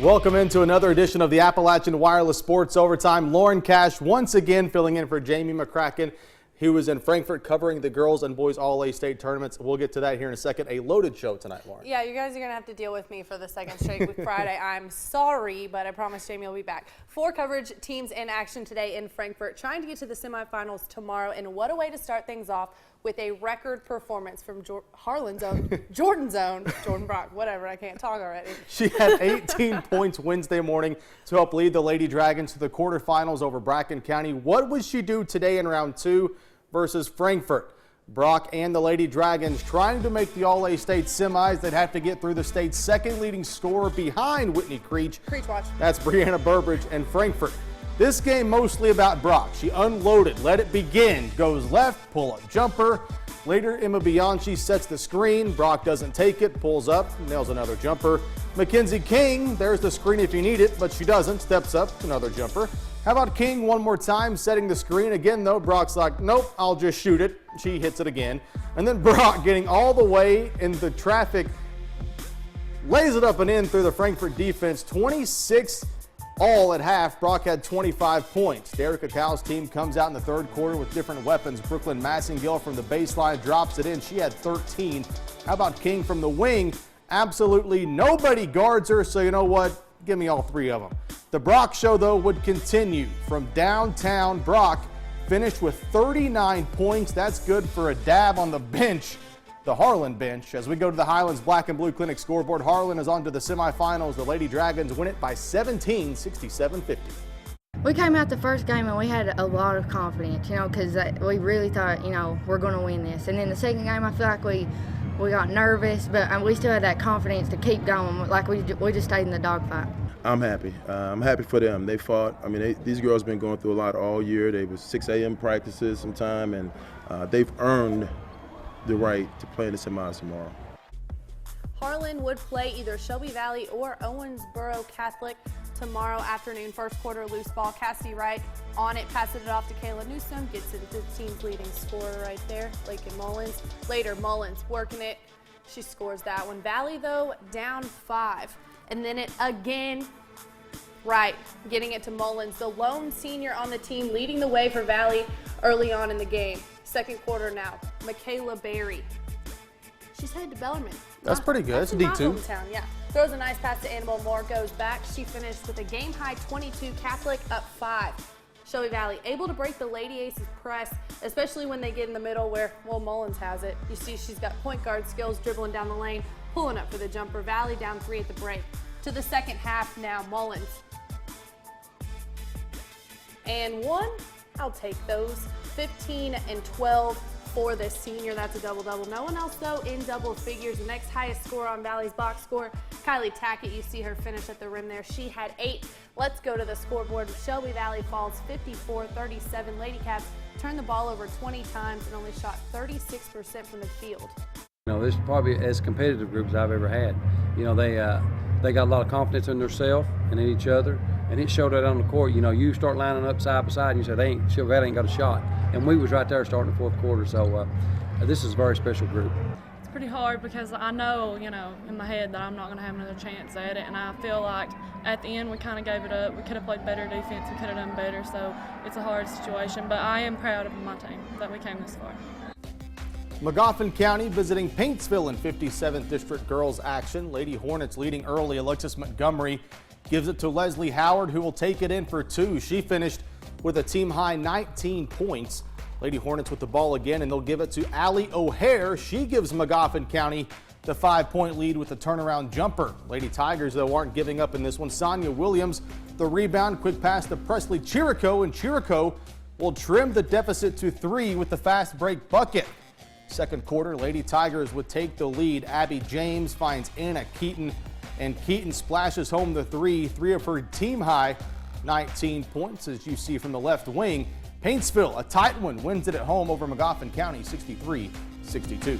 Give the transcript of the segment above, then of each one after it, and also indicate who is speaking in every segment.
Speaker 1: Welcome into another edition of the Appalachian Wireless Sports Overtime. Lauren Cash once again filling in for Jamie McCracken, who was in Frankfort covering the girls and boys All-A state tournaments. We'll get to that here in a second. A loaded show tonight, Lauren.
Speaker 2: Yeah, you guys are going to have to deal with me for the second straight week Friday. I'm sorry, but I promise Jamie will be back. 4 coverage teams in action today in Frankfort, trying to get to the semifinals tomorrow. And what a way to start things off with a record performance from Harlan's own, Jordan Brock, whatever, I can't talk already.
Speaker 1: She had 18 points Wednesday morning to help lead the Lady Dragons to the quarterfinals over Bracken County. What would she do today in round 2 versus Frankfort? Brock and the Lady Dragons trying to make the All-A state semis. They'd have to get through the state's second leading scorer behind Whitney Creech.
Speaker 2: Creech watch.
Speaker 1: That's Brianna Burbridge and Frankfort. This game mostly about Brock. She unloaded, let it begin, goes left, pull-up jumper. Later, Emma Bianchi sets the screen. Brock doesn't take it, pulls up, nails another jumper. Mackenzie King, there's the screen if you need it, but she doesn't, steps up, another jumper. How about King one more time, setting the screen again though? Brock's like, nope, I'll just shoot it. She hits it again. And then Brock getting all the way in the traffic, lays it up and in through the Frankfort defense. 26 all at half. Brock had 25 points. Derek Cow's team comes out in the third quarter with different weapons. Brooklyn Massengill from the baseline drops it in. She had 13. How about King from the wing? Absolutely nobody guards her, so you know what? Give me all 3 of them. The Brock show, though, would continue from downtown. Brock finished with 39 points. That's good for a dab on the bench, the Harlan bench. As we go to the Highlands Black and Blue Clinic scoreboard, Harlan is on to the semifinals. The Lady Dragons win it by 17, 67-50.
Speaker 3: We came out the first game and we had a lot of confidence, because we really thought, we're going to win this. And then the second game, I feel like we got nervous, but we still had that confidence to keep going. Like we just stayed in the dogfight.
Speaker 4: I'm happy. I'm happy for them. They fought. I mean, these girls been going through a lot all year. They was 6 a.m. practices sometime, and they've earned the right to play in the semis tomorrow.
Speaker 2: Harlan would play either Shelby Valley or Owensboro Catholic tomorrow afternoon. First quarter loose ball. Cassidy Wright on it, passes it off to Kayla Newsom, gets it to the team's leading scorer right there, Lakin Mullins. Later, Mullins working it. She scores that one. Valley, though, down 5. And then it again, Wright getting it to Mullins, the lone senior on the team, leading the way for Valley early on in the game. Second quarter now, Michaela Berry. She's headed to Bellarmine.
Speaker 1: That's pretty good. That's a D2.
Speaker 2: Hometown, yeah. Throws a nice pass to Annabelle Moore, goes back. She finished with a game-high 22, Catholic up 5. Shelby Valley able to break the Lady Aces press, especially when they get in the middle where, well, Mullins has it. You see she's got point guard skills, dribbling down the lane, pulling up for the jumper. Valley down 3 at the break. To the second half now, Mullins. And 1, I'll take those. 15 and 12 for the senior. That's a double-double. No one else, though, in double figures. The next highest score on Valley's box score, Kylie Tackett. You see her finish at the rim there. She had 8. Let's go to the scoreboard. Shelby Valley falls 54-37. Lady Cats turned the ball over 20 times and only shot 36% from the field.
Speaker 5: This is probably as competitive group as I've ever had. They got a lot of confidence in themselves and in each other, and it showed that on the court. You start lining up side by side, and you said, Shelby Valley ain't got a shot. And we was right there starting the fourth quarter, so this is a very special group.
Speaker 6: It's pretty hard because I know, in my head that I'm not going to have another chance at it, and I feel like at the end we kind of gave it up. We could have played better defense, we could have done better, so it's a hard situation, but I am proud of my team that we came this far.
Speaker 1: Magoffin County visiting Paintsville in 57th District girls action. Lady Hornets leading early. Alexis Montgomery gives it to Leslie Howard, who will take it in for 2. She finished with a team-high 19 points. Lady Hornets with the ball again, and they'll give it to Allie O'Hare. She gives Magoffin County the 5-point lead with a turnaround jumper. Lady Tigers, though, aren't giving up in this one. Sonia Williams, the rebound, quick pass to Presley Chirico, and Chirico will trim the deficit to 3 with the fast break bucket. Second quarter, Lady Tigers would take the lead. Abby James finds Anna Keaton, and Keaton splashes home the 3 of her team-high 19 points, as you see from the left wing. Paintsville, a tight one, wins it at home over Magoffin County, 63-62.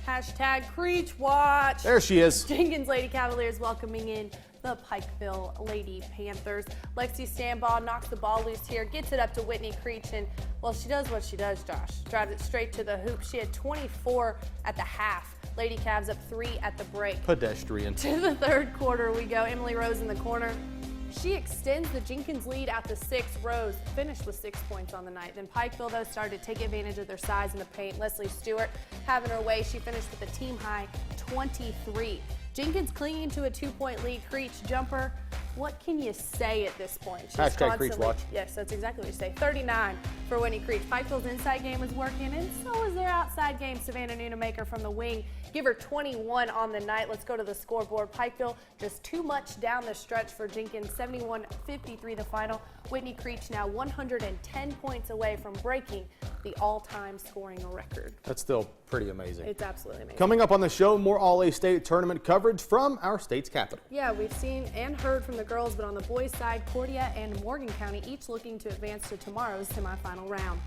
Speaker 2: Hashtag Creech Watch.
Speaker 1: There she is.
Speaker 2: Jenkins Lady Cavaliers welcoming in the Pikeville Lady Panthers. Lexi Stambaugh knocks the ball loose here, gets it up to Whitney Creech, and, well, she does what she does, Josh. Drives it straight to the hoop. She had 24 at the half. Lady Cavs up 3 at the break.
Speaker 1: Pedestrian.
Speaker 2: To the third quarter we go. Emily Rose in the corner. She extends the Jenkins lead out to 6. Rose finished with 6 points on the night. Then Pikeville, though, started to take advantage of their size in the paint. Leslie Stewart having her way. She finished with a team-high 23. Jenkins clinging to a 2-point lead. Creech jumper. What can you say at this point? She's
Speaker 1: Hashtag Creech watch.
Speaker 2: Yes, that's exactly what you say. 39 for Whitney Creech. Pikeville's inside game was working, and so was their outside game. Savannah Nunemaker from the wing. Give her 21 on the night. Let's go to the scoreboard. Pikeville just too much down the stretch for Jenkins. 71-53 the final. Whitney Creech now 110 points away from breaking the all-time scoring record.
Speaker 1: That's still pretty amazing.
Speaker 2: It's absolutely amazing.
Speaker 1: Coming up on the show, more All-A-State tournament coverage from our state's capital.
Speaker 2: Yeah, we've seen and heard from the girls, but on the boys' side, Cordia and Morgan County each looking to advance to tomorrow's semifinal round.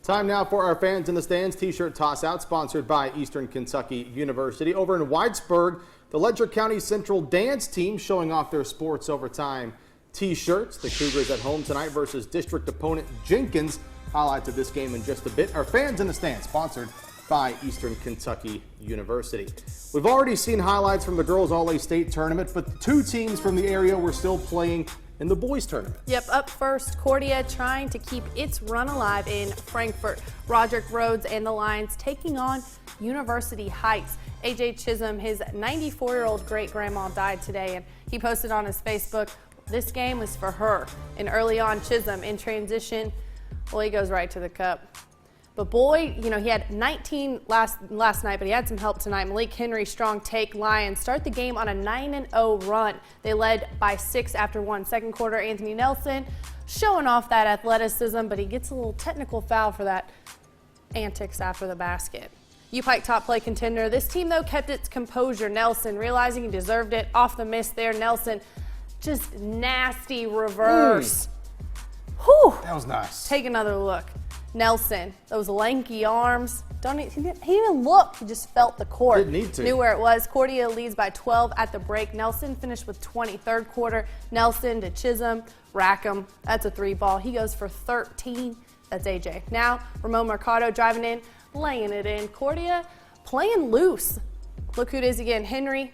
Speaker 1: Time now for our Fans in the Stands T-shirt toss-out, sponsored by Eastern Kentucky University. Over in Whitesburg, the Letcher County Central dance team showing off their sports overtime T-shirts. The Cougars at home tonight versus district opponent Jenkins. Highlights of this game in just a bit. Our Fans in the Stands, sponsored by Eastern Kentucky University. We've already seen highlights from the girls All-A-State tournament, but the 2 teams from the area were still playing in the boys tournament.
Speaker 2: Yep, up first, Cordia trying to keep its run alive in Frankfort. Roderick Rhodes and the Lions taking on University Heights. AJ Chisholm, his 94-year-old great-grandma died today, and he posted on his Facebook, this game is for her. And early on, Chisholm in transition, well, he goes right to the cup. But boy, you know, he had 19 last night, but he had some help tonight. Malik Henry, strong take. Lions start the game on a 9-0 run. They led by 6 after 1. Second quarter, Anthony Nelson showing off that athleticism, but he gets a little technical foul for that antics after the basket. U-Pike top play contender. This team, though, kept its composure. Nelson, realizing he deserved it, off the miss there. Nelson, just nasty reverse. Whew.
Speaker 1: That was nice.
Speaker 2: Take another look. Nelson, those lanky arms. He didn't even look. He just felt the court.
Speaker 1: Didn't need to.
Speaker 2: Knew where it was. Cordia leads by 12 at the break. Nelson finished with 20. Third quarter, Nelson to Chisholm. Rackham. That's a 3-ball. He goes for 13. That's AJ. Now, Ramon Mercado driving in, laying it in. Cordia playing loose. Look who it is again. Henry.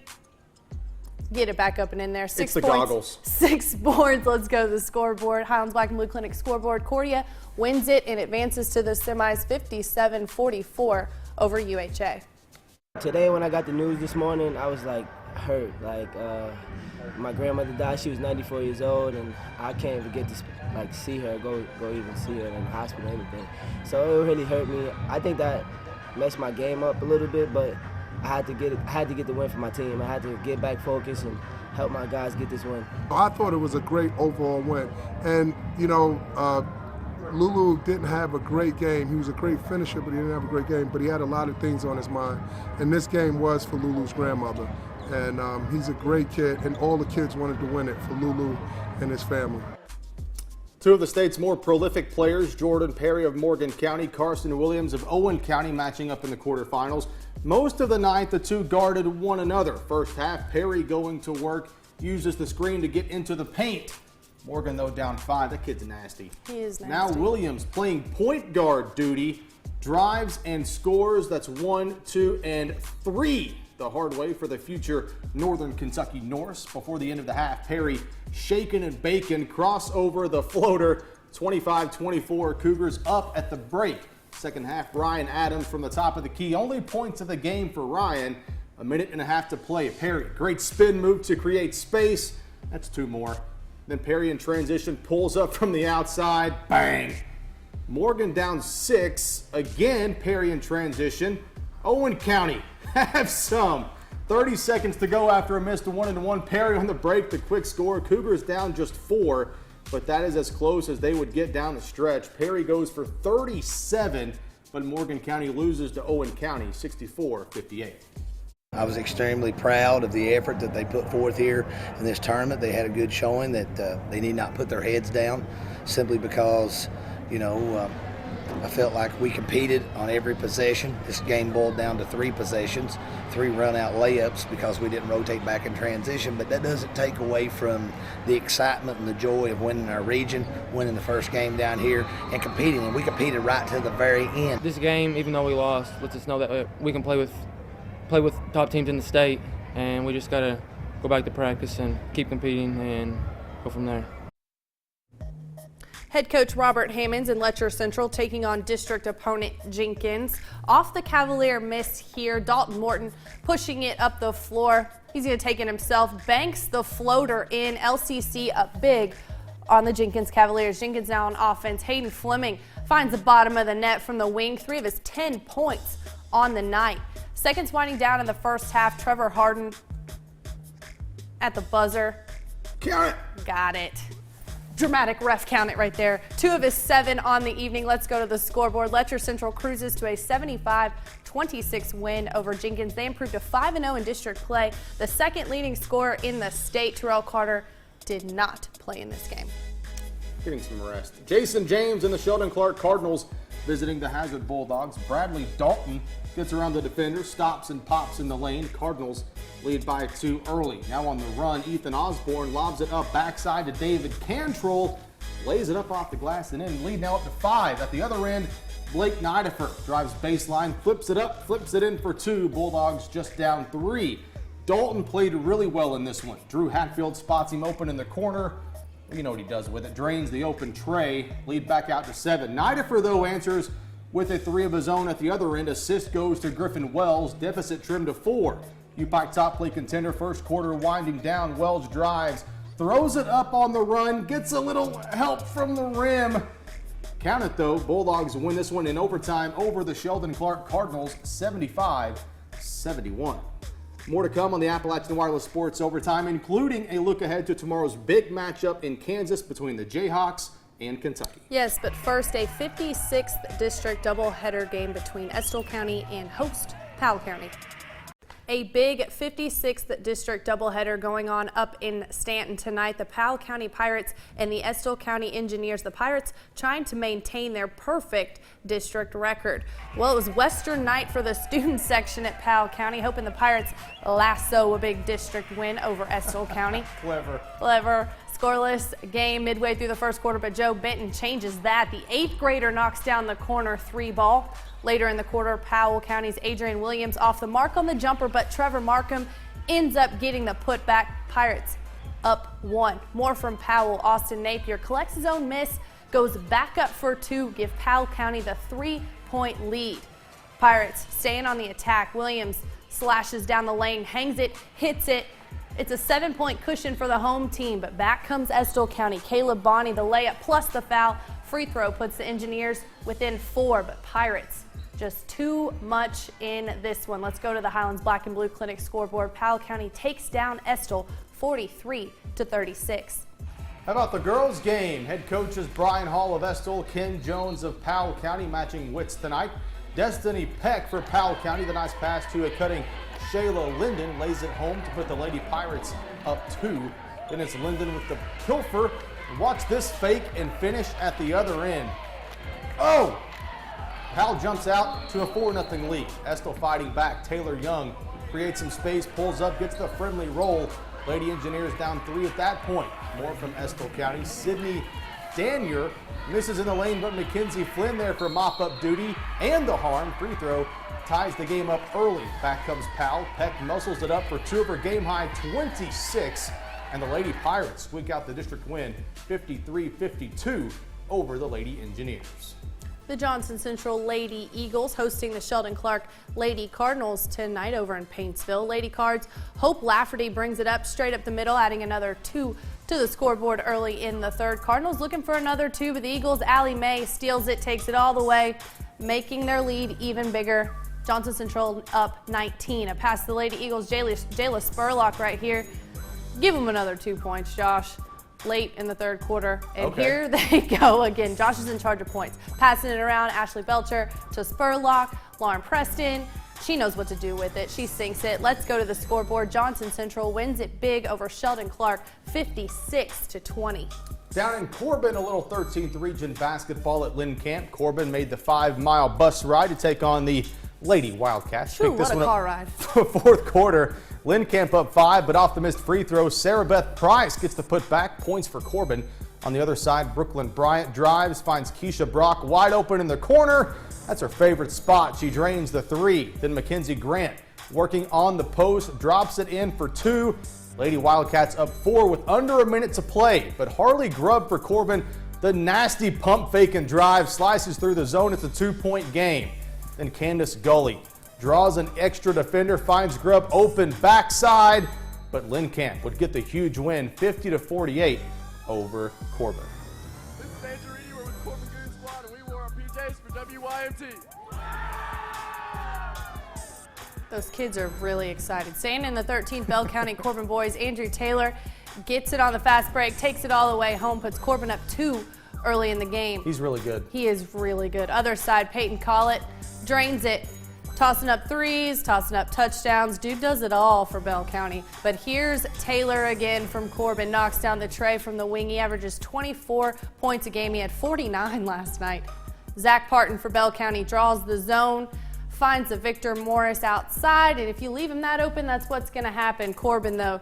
Speaker 2: Get it back up and in there. 6
Speaker 1: It's the
Speaker 2: points,
Speaker 1: goggles.
Speaker 2: 6 boards. Let's go to the scoreboard. Highlands Black and Blue Clinic scoreboard. Cordia wins it and advances to the semis 57-44 over UHA.
Speaker 7: Today when I got the news this morning, I was like hurt. Like my grandmother died. She was 94 years old, and I can't even get to like see her, go even see her in the hospital or anything. So it really hurt me. I think that messed my game up a little bit, but I had to get the win for my team. I had to get back focused and help my guys get this win.
Speaker 8: I thought it was a great overall win. And, you know, Lulu didn't have a great game. He was a great finisher, but he didn't have a great game. But he had a lot of things on his mind. And this game was for Lulu's grandmother. And he's a great kid, and all the kids wanted to win it for Lulu and his family.
Speaker 1: 2 of the state's more prolific players, Jordan Perry of Morgan County, Carson Williams of Owen County, matching up in the quarterfinals. Most of the night, the 2 guarded one another. First half, Perry going to work, uses the screen to get into the paint. Morgan, though, down 5. That kid's nasty.
Speaker 2: He is nasty.
Speaker 1: Now Williams playing point guard duty, drives and scores. That's 1, 2, and 3. The hard way for the future Northern Kentucky Norse. Before the end of the half, Perry shaking and baking, crossover the floater, 25-24. Cougars up at the break. Second half, Ryan Adams from the top of the key. Only points of the game for Ryan. A minute and a half to play. Perry, great spin move to create space. That's 2 more. Then Perry in transition pulls up from the outside. Bang! Morgan down 6. Again, Perry in transition. Owen County have some. 30 seconds to go after a missed 1-1. Perry on the break, the quick score. Cougars down just 4, but that is as close as they would get down the stretch. Perry goes for 37, but Morgan County loses to Owen County 64-58.
Speaker 9: I was extremely proud of the effort that they put forth here in this tournament. They had a good showing that they need not put their heads down simply because, you know, I felt like we competed on every possession. This game boiled down to 3 possessions, 3 run-out layups because we didn't rotate back in transition, but that doesn't take away from the excitement and the joy of winning our region, winning the first game down here, and competing, and we competed right to the very end.
Speaker 10: This game, even though we lost, lets us know that we can play with top teams in the state, and we just got to go back to practice and keep competing and go from there.
Speaker 2: Head coach Robert Hammonds and Letcher Central taking on district opponent Jenkins. Off the Cavalier miss here, Dalton Morton pushing it up the floor. He's going to take it himself, banks the floater in. LCC up big on the Jenkins Cavaliers. Jenkins now on offense. Hayden Fleming finds the bottom of the net from the wing. 3 of his 10 points on the night. Seconds winding down in the first half. Trevor Harden at the buzzer.
Speaker 1: Count it.
Speaker 2: Got it. Dramatic ref count it right there. 2 of his 7 on the evening. Let's go to the scoreboard. Letcher Central cruises to a 75-26 win over Jenkins. They improved to 5-0 in district play. The second leading scorer in the state, Terrell Carter, did not play in this game.
Speaker 1: Getting some rest. Jason James and the Sheldon Clark Cardinals visiting the Hazard Bulldogs. Bradley Dalton gets around the defender, stops and pops in the lane. Cardinals lead by 2 early. Now on the run, Ethan Osborne lobs it up backside to David Cantrell, lays it up off the glass and in. Lead now up to 5. At the other end, Blake Nidifer drives baseline, flips it up, flips it in for 2. Bulldogs just down 3. Dalton played really well in this one. Drew Hatfield spots him open in the corner. You know what he does with it. Drains the open tray. Lead back out to 7. Nidifer, though, answers with a 3 of his own at the other end. Assist goes to Griffin Wells. Deficit trimmed to 4. UPike top play contender. First quarter winding down. Wells drives. Throws it up on the run. Gets a little help from the rim. Count it, though. Bulldogs win this one in overtime over the Sheldon Clark Cardinals 75-71. More to come on the Appalachian Wireless Sports Overtime, including a look ahead to tomorrow's big matchup in Kansas between the Jayhawks and Kentucky.
Speaker 2: Yes, but first a 56th district doubleheader game between Estill County and host Powell County. A big 56th district doubleheader going on up in Stanton tonight. The Powell County Pirates and the Estill County Engineers. The Pirates trying to maintain their perfect district record. Well, it was Western night for the student section at Powell County, hoping the Pirates lasso a big district win over Estill County. Clever. Scoreless game midway through the first quarter, but Joe Benton changes that. The 8th grader knocks down the corner 3 ball. Later in the quarter, Powell County's Adrian Williams off the mark on the jumper, but Trevor Markham ends up getting the putback. Pirates up 1. More from Powell. Austin Napier collects his own miss, goes back up for 2, give Powell County the 3-point lead. Pirates staying on the attack. Williams slashes down the lane, hangs it, hits it. It's a 7-point cushion for the home team, but back comes Estill County. Caleb Bonney, the layup plus the foul. Free throw puts the Engineers within 4, but Pirates just too much in this one. Let's go to the Highlands Black and Blue Clinic scoreboard. Powell County takes down Estill 43-36.
Speaker 1: How about the girls' game? Head coaches Brian Hall of Estill, Ken Jones of Powell County matching wits tonight. Destiny Peck for Powell County. The nice pass to a cutting Shayla Linden lays it home to put the Lady Pirates up 2. Then it's Linden with the pilfer. Watch this fake and finish at the other end. Oh! Powell jumps out to a 4-0 lead. Estill fighting back. Taylor Young creates some space, pulls up, gets the friendly roll. Lady Engineers down 3 at that point. More from Estill County. Sydney Danier misses in the lane, but Mackenzie Flynn there for mop-up duty and the harm. Free throw ties the game up early. Back comes Powell. Peck muscles it up for 2 of her game-high 26. And the Lady Pirates squeak out the district win 53-52 over the Lady Engineers.
Speaker 2: The Johnson Central Lady Eagles hosting the Sheldon Clark Lady Cardinals tonight over in Paintsville. Lady Cards, Hope Lafferty brings it up straight up the middle, adding another 2 to the scoreboard early in the third. Cardinals looking for another 2, but the Eagles, Allie Mae steals it, takes it all the way, making their lead even bigger. Johnson Central up 19. A pass to the Lady Eagles, Jayla Spurlock right here. Give them another 2 points, Josh. Late in the third quarter, and Here they go again. Josh is in charge of points. Passing it around, Ashley Belcher to Spurlock, Lauren Preston She knows what to do with it. She sinks it. Let's go to the scoreboard. Johnson Central wins it big over Sheldon Clark, 56-20.
Speaker 1: Down in Corbin, a little 13th region basketball at Lynn Camp. Corbin made the 5-mile bus ride to take on the Lady Wildcats.
Speaker 2: Ooh, what a car ride.
Speaker 1: Fourth quarter, Lynn Camp up 5, but off the missed free throw, Sarah Beth Price gets the putback. Points for Corbin. On the other side, Brooklyn Bryant drives, finds Keisha Brock wide open in the corner. That's her favorite spot. She drains the 3. Then Mackenzie Grant working on the post, drops it in for 2. Lady Wildcats up 4 with under a minute to play, but Harley Grubb for Corbin. The nasty pump fake and drive slices through the zone. It's a 2-point game. Then Candace Gully draws an extra defender, finds Grubb open backside, but Lynn Camp would get the huge win, 50-48 over Corbin.
Speaker 11: This is Andrew Reedy. We're with Corbin Goon Squad, and we wore our PJs for WYMT.
Speaker 2: Those kids are really excited. Staying in the 13th Bell County Corbin boys, Andrew Taylor gets it on the fast break, takes it all the way home, puts Corbin up 2 early in the game.
Speaker 1: He's really good.
Speaker 2: He is really good. Other side, Peyton Collett drains it, tossing up 3s, tossing up touchdowns. Dude does it all for Bell County. But here's Taylor again from Corbin, knocks down the tray from the wing. He averages 24 points a game. He had 49 last night. Zach Parton for Bell County draws the zone, finds a Victor Morris outside, and if you leave him that open, that's what's going to happen. Corbin, though,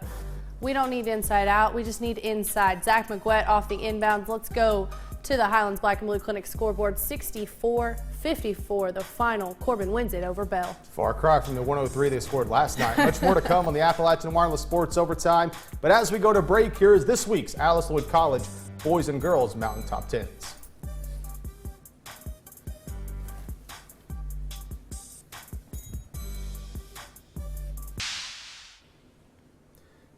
Speaker 2: we don't need inside out. We just need inside. Zach McGuett off the inbounds. Let's go to the Highlands Black and Blue Clinic scoreboard, 64-54. The final. Corbin wins it over Bell.
Speaker 1: Far cry from the 103 they scored last night. Much more to come on the Appalachian Wireless Sports Overtime. But as we go to break, here is this week's Alice Lloyd College Boys and Girls Mountain Top 10s.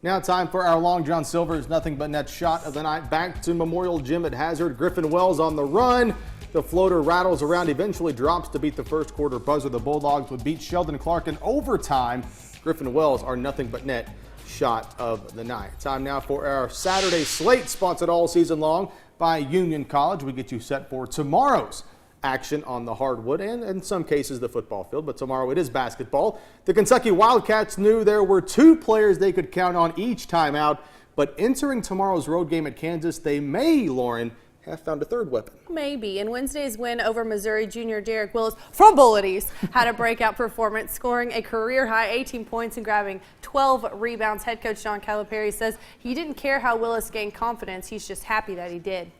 Speaker 1: Now time for our Long John Silver's nothing but net shot of the night. Back to Memorial Gym at Hazard. Griffin Wells on the run. The floater rattles around, eventually drops to beat the first quarter buzzer. The Bulldogs would beat Sheldon Clark in overtime. Griffin Wells are nothing but net shot of the night. Time now for our Saturday slate, sponsored all season long by Union College. We get you set for tomorrow's action on the hardwood and in some cases the football field, but tomorrow it is basketball. The Kentucky Wildcats knew there were 2 players they could count on each time out, but entering tomorrow's road game at Kansas, they may, Lauren, have found a third weapon.
Speaker 2: Maybe. In Wednesday's win over Missouri, junior Derek Willis from Bullet East had a breakout performance, scoring a career-high 18 points and grabbing 12 rebounds. Head coach John Calipari says he didn't care how Willis gained confidence. He's just happy that he did.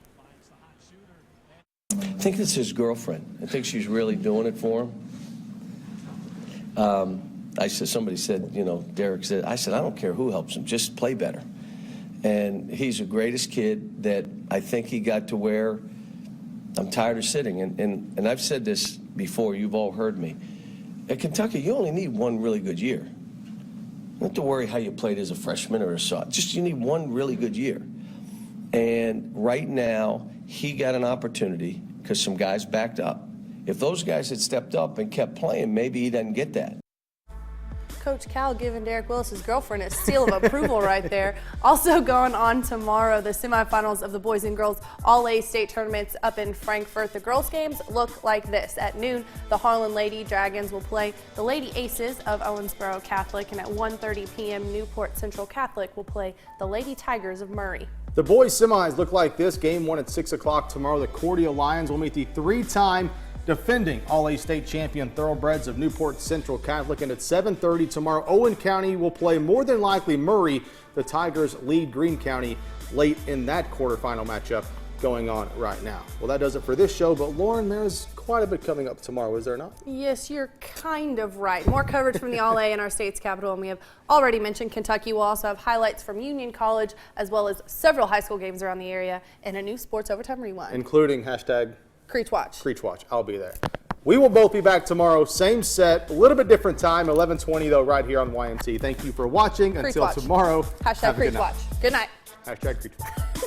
Speaker 12: I think it's his girlfriend. I think she's really doing it for him. Somebody said, Derek said, I said, I don't care who helps him, just play better. And he's the greatest kid that I think he got to where I'm tired of sitting. And I've said this before, you've all heard me. At Kentucky, you only need one really good year. You don't have to worry how you played as a freshman or a sophomore. Just you need one really good year. And right now, he got an opportunity because some guys backed up. If those guys had stepped up and kept playing, maybe he doesn't get that.
Speaker 2: Coach Cal giving Derek Willis's girlfriend a seal of approval right there. Also going on tomorrow, the semifinals of the boys and girls All-A state tournaments up in Frankfort. The girls games look like this. At noon, the Harlan Lady Dragons will play the Lady Aces of Owensboro Catholic, and at 1:30 p.m. Newport Central Catholic will play the Lady Tigers of Murray.
Speaker 1: The boys semis look like this. Game 1 at 6 o'clock tomorrow. The Cordia Lions will meet the 3-time defending All-A state champion Thoroughbreds of Newport Central Catholic. And at 7:30 tomorrow, Owen County will play more than likely Murray. The Tigers lead Greene County late in that quarterfinal matchup going on right now. Well, that does it for this show. But Lauren, there's quite a bit coming up tomorrow, is there not?
Speaker 2: Yes, you're kind of right. More coverage from the All-A in our state's capital, and we have already mentioned Kentucky. We'll also have highlights from Union College, as well as several high school games around the area, and a new Sports Overtime Rewind.
Speaker 1: Including hashtag
Speaker 2: Creech Watch.
Speaker 1: Creech Watch. I'll be there. We will both be back tomorrow. Same set, a little bit different time, 11:20 though, right here on YMT. Thank you for watching.
Speaker 2: Creech
Speaker 1: Until
Speaker 2: Watch.
Speaker 1: tomorrow.
Speaker 2: Hashtag Creech Watch. Good night.
Speaker 1: Hashtag Creech Watch.